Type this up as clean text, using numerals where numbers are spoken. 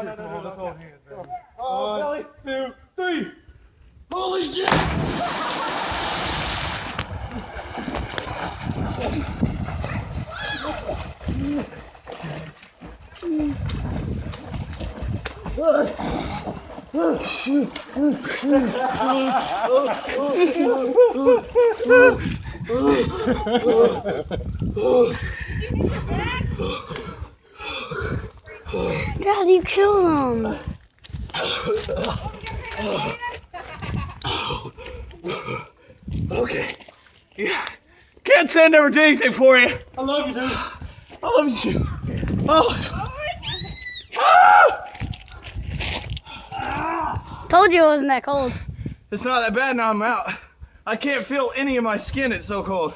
Hold hands, baby. 1, 2, 3. Holy shit! Dad, you killed him. Okay. Yeah. Can't say I never did anything for you. I love you, dude. I love you too. Oh. Told you it wasn't that cold. It's not that bad now I'm out. I can't feel any of my skin, it's so cold.